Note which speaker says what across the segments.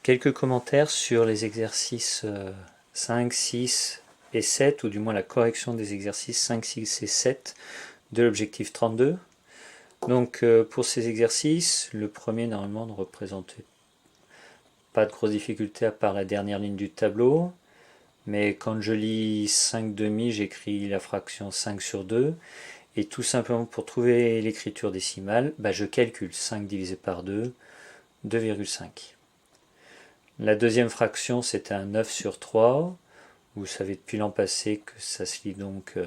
Speaker 1: Quelques commentaires sur les exercices 5, 6 et 7, ou du moins la correction des exercices 5, 6 et 7 de l'objectif 32. Donc pour ces exercices, le premier normalement ne représentait pas de grosse difficulté à part la dernière ligne du tableau. Mais quand je lis 5 demi, j'écris la fraction 5 sur 2. Et tout simplement pour trouver l'écriture décimale, je calcule 5 divisé par 2, 2,5. La deuxième fraction, c'était un 9 sur 3. Vous savez depuis l'an passé que ça se lit donc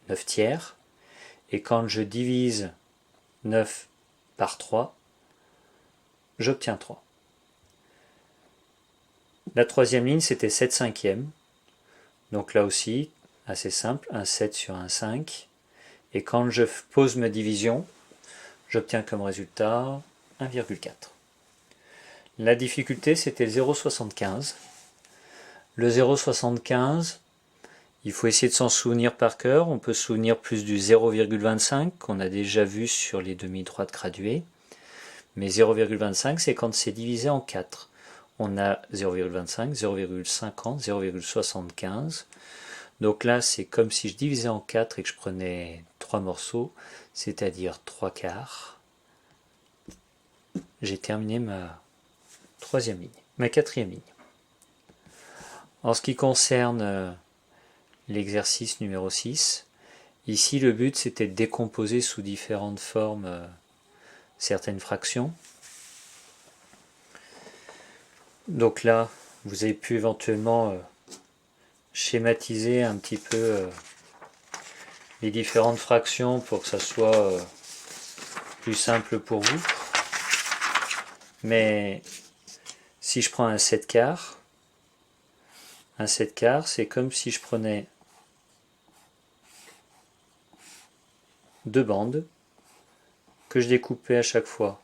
Speaker 1: 9 tiers. Et quand je divise 9 par 3, j'obtiens 3. La troisième ligne, c'était 7 cinquièmes. Donc là aussi, assez simple, un 7 sur un 5. Et quand je pose ma division, j'obtiens comme résultat 1,4. La difficulté, c'était le 0,75. Le 0,75, il faut essayer de s'en souvenir par cœur. On peut se souvenir plus du 0,25 qu'on a déjà vu sur les demi-droites graduées. Mais 0,25, c'est quand c'est divisé en 4. On a 0,25, 0,50, 0,75. Donc là, c'est comme si je divisais en 4 et que je prenais 3 morceaux, c'est-à-dire 3 quarts. J'ai terminé ma troisième ligne, ma quatrième ligne. En ce qui concerne l'exercice numéro 6, ici le but c'était de décomposer sous différentes formes certaines fractions. Donc là, vous avez pu éventuellement schématiser un petit peu les différentes fractions pour que ça soit plus simple pour vous. Mais si je prends un 7 quarts, c'est comme si je prenais deux bandes que je découpais à chaque fois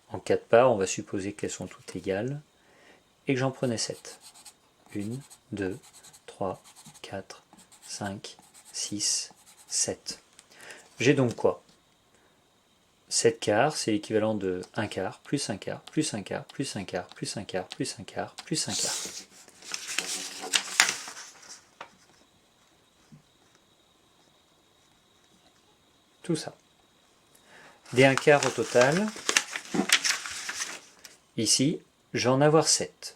Speaker 1: en 4 parts, on va supposer qu'elles sont toutes égales, et que j'en prenais 7. 1, 2, 3, 4, 5, 6, 7. J'ai donc quoi? 7 quarts, c'est l'équivalent de 1 quart, plus 1 quart, plus 1 quart, plus 1 quart, plus 1 quart, plus 1 quart, plus 1 quart. Tout ça. Des 1 quart au total. Ici, je vais en avoir 7.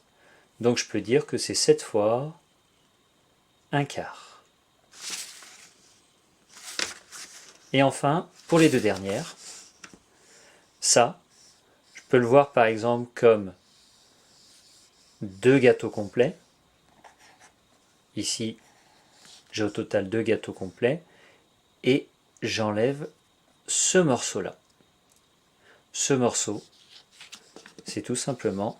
Speaker 1: Donc je peux dire que c'est 7 fois 1 quart. Et enfin, pour les deux dernières, ça, je peux le voir par exemple comme 2 gâteaux complets. Ici, j'ai au total 2 gâteaux complets. Et j'enlève ce morceau-là. Ce morceau, c'est tout simplement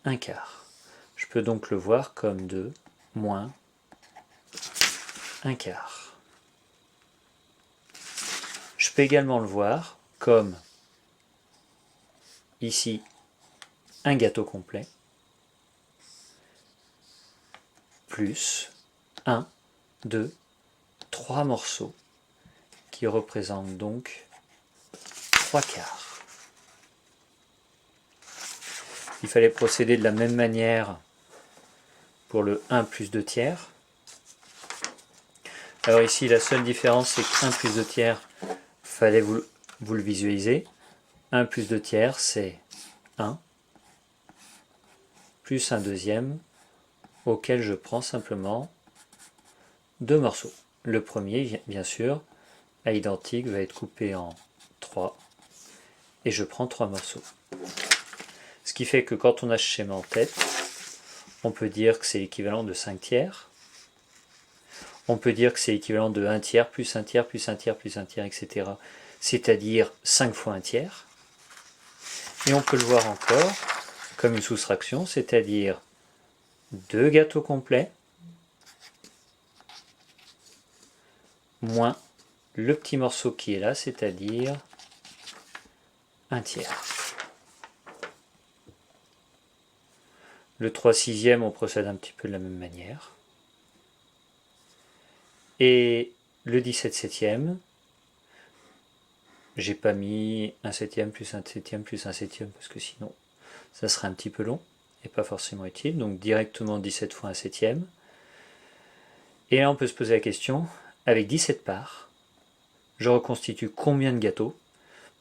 Speaker 1: 1 quart. Je peux donc le voir comme 2 moins 1 quart. Je peux également le voir comme ici un gâteau complet plus 1, 2, 3 morceaux qui représentent donc 3 quarts. Il fallait procéder de la même manière pour le 1 plus 2 tiers. Alors ici, la seule différence, c'est que 1 plus 2 tiers, fallait vous le visualiser. 1 plus 2 tiers, c'est 1, plus un deuxième, auquel je prends simplement 2 morceaux. Le premier, bien sûr, à identique, va être coupé en 3, et je prends 3 morceaux. Ce qui fait que quand on a ce schéma en tête, on peut dire que c'est l'équivalent de 5 tiers. On peut dire que c'est l'équivalent de 1 tiers, plus 1 tiers, plus 1 tiers, plus 1 tiers, etc. C'est-à-dire 5 fois 1 tiers. Et on peut le voir encore comme une soustraction, c'est-à-dire 2 gâteaux complets moins le petit morceau qui est là, c'est-à-dire 1 tiers. Le 3/6, on procède un petit peu de la même manière. Et le 17/7, j'ai pas mis 1/7 plus 1/7 plus 1/7 parce que sinon ça serait un petit peu long et pas forcément utile. Donc directement 17 fois 1/7. Et là on peut se poser la question, avec 17 parts, je reconstitue combien de gâteaux?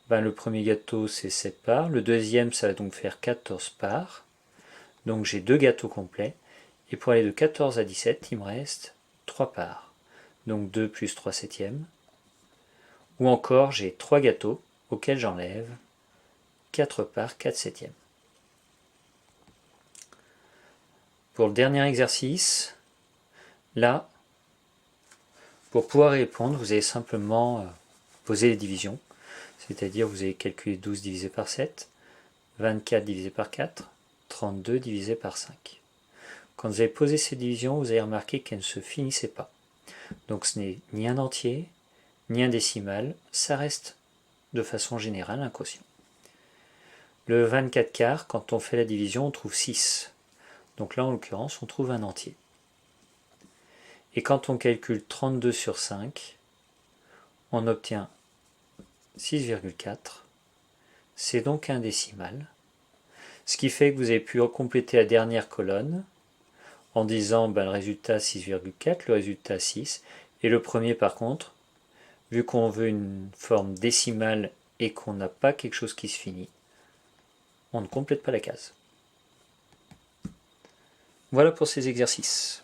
Speaker 1: Ben, le premier gâteau c'est 7 parts, le deuxième ça va donc faire 14 parts. Donc j'ai 2 gâteaux complets. Et pour aller de 14 à 17, il me reste 3 parts. Donc 2 plus 3/7. Ou encore, j'ai 3 gâteaux auxquels j'enlève 4 parts 4/7. Pour le dernier exercice, là, pour pouvoir répondre, vous allez simplement poser les divisions. C'est-à-dire, vous allez calculer 12 divisé par 7, 24 divisé par 4, 32 divisé par 5. Quand vous avez posé ces divisions, vous allez remarquer qu'elles ne se finissaient pas. Donc ce n'est ni un entier, ni un décimal, ça reste de façon générale un quotient. Le 24 quarts, quand on fait la division, on trouve 6. Donc là, en l'occurrence, on trouve un entier. Et quand on calcule 32 sur 5, on obtient 6,4. C'est donc un décimal. Ce qui fait que vous avez pu compléter la dernière colonne en disant le résultat 6,4, le résultat 6. Et le premier, par contre, vu qu'on veut une forme décimale et qu'on n'a pas quelque chose qui se finit, on ne complète pas la case. Voilà pour ces exercices.